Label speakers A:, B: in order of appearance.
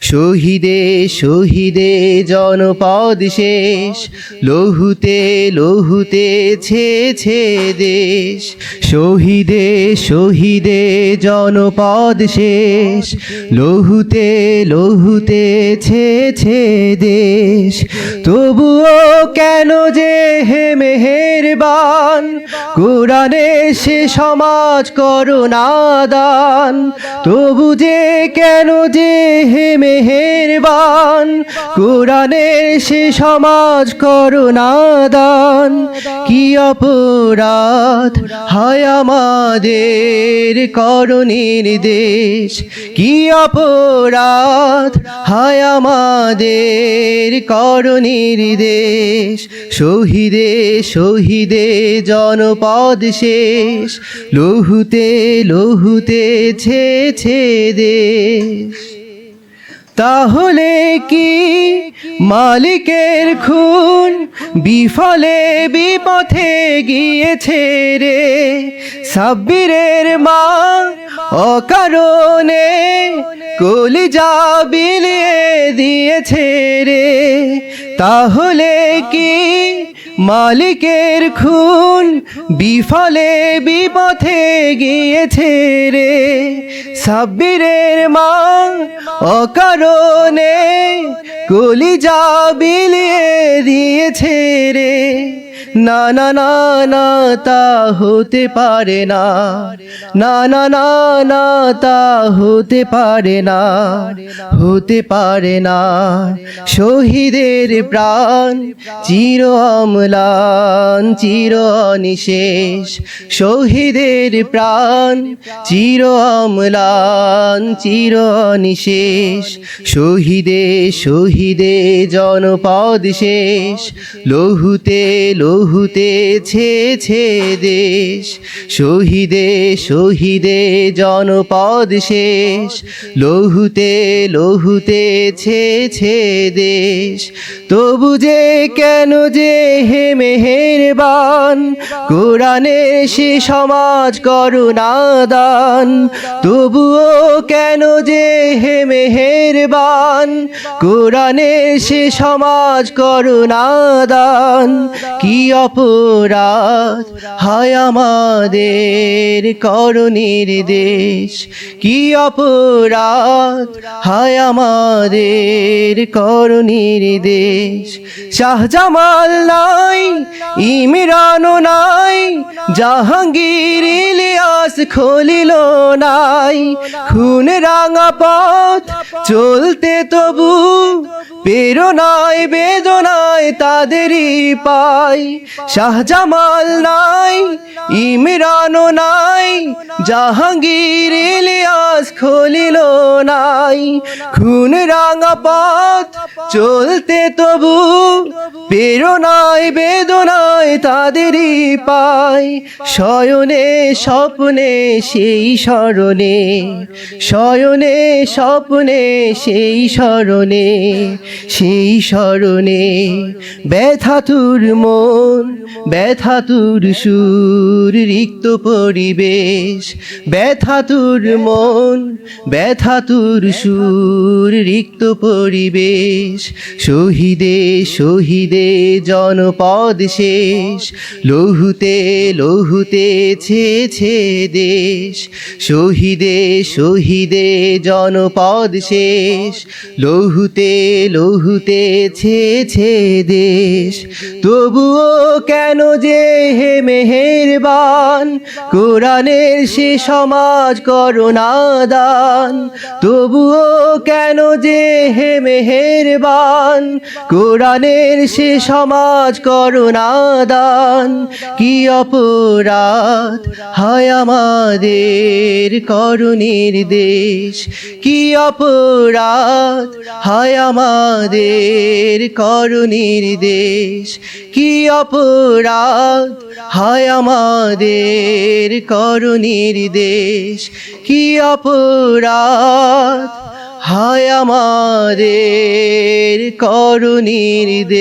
A: শহীদে শহীদে জনপদ শেষ, লহুতে লহুতে ছেছে দেশ। শহীদে শহীদে জনপদ শেষ, লহুতে লহুতে ছেছে দেশ। তবুও কেন যে হে মেহেরবান, কোরআনে সে সমাজ করো নাদান। তবু যে কেন যে হে মেহেরবান, কোরআনের সে সমাজ করো নাদান। কি অপরাধ হয় আমাদের করো নির্দেশ, কি অপরাধ হয় আমাদের করো নির্দেশ। শহীদে শহীদে জনপদ শেষ, লহুতে লহুতে ছেছে দেশ। তাহলে কি মালিকের খুন বিফলে বিপথে গিয়েছে রে? সাব্বিরের মা অকারণে কলিজা বিলিয়ে দিয়েছে রে। তাহলে কি মালিকের খুন বিফলে বিপথে গিয়েছে রে? সাব্বিরের মা অকারণে কলিজা বিলিয়ে দিয়েছে রে। না না না না তা হতে পারে না, না না না না তা হতে পারে না, হতে পারে না। শহীদের প্রাণ চির অম্লান চির অনিশেষ, শহীদের প্রাণ চির অম্লান চির অনিশেষ। শহীদে শহীদে জনপদ শেষ, লহুতে লহুতে ছেছে দেশ। শহীদে শহীদে জনপদ শেষ, লহুতে লহুতে ছেছে দেশ। তবু যে কেন যে হে মেহেরবান, কোরআনের সে সমাজ করো নাদান। তবুও কেন যে হে মেহেরবান, কোরআনের সে সমাজ করো নাদান। কি অপরাধ হয় আমাদের করো নির্দেশ, কি অপরাধ হয় আমাদের করো নির্দেশ। শাহজামাল নাই, ইমরানও নাই, জাহাঙ্গীর ইলিয়াস খলিল নাই। খুন রাঙা পথ চলতে তবু প্রেরণায় বেদনায় তাদেরই পাই। শাহজামাল নাই, ইমরানও নাই, জাহাঙ্গীর ইলিয়াস খলিল নাই। খুন রাঙা পথ চলতে তবু প্রেরণায় বেদনায় তাদেরই পাই। শয়নে স্বপ্নে সেই স্মরণে, শয়নে স্বপ্নে সেই স্মরণে, সেই স্মরণে ব্যথাতুর মন ব্যথাতুর সুর রিক্ত পরিবেশ। ব্যথাতুর মন ব্যথাতুর সুর রিক্ত পরিবেশ। শহীদে শহীদে জনপদ শেষ, লহুতে লহুতে ছেছে দেশ। শহীদে শহীদে জনপদ শেষ, লহুতে লহুতে ছেছে দেশ। তবুও কেন যে হে মেহেরবান, কোরআনের সে সমাজ করো নাদান। তবুও কেন যে হে মেহেরবান, কোরআনের সে সমাজ করো নাদান। কি অপরাধ হয় আমাদের করো নির্দেশ, কি অপরাধ হয় আমাদের করো নির্দেশ। কি অপরাধ হয় আমাদের করো নির্দেশ, কি অপরাধ হয় আমাদের করো নির্দেশ।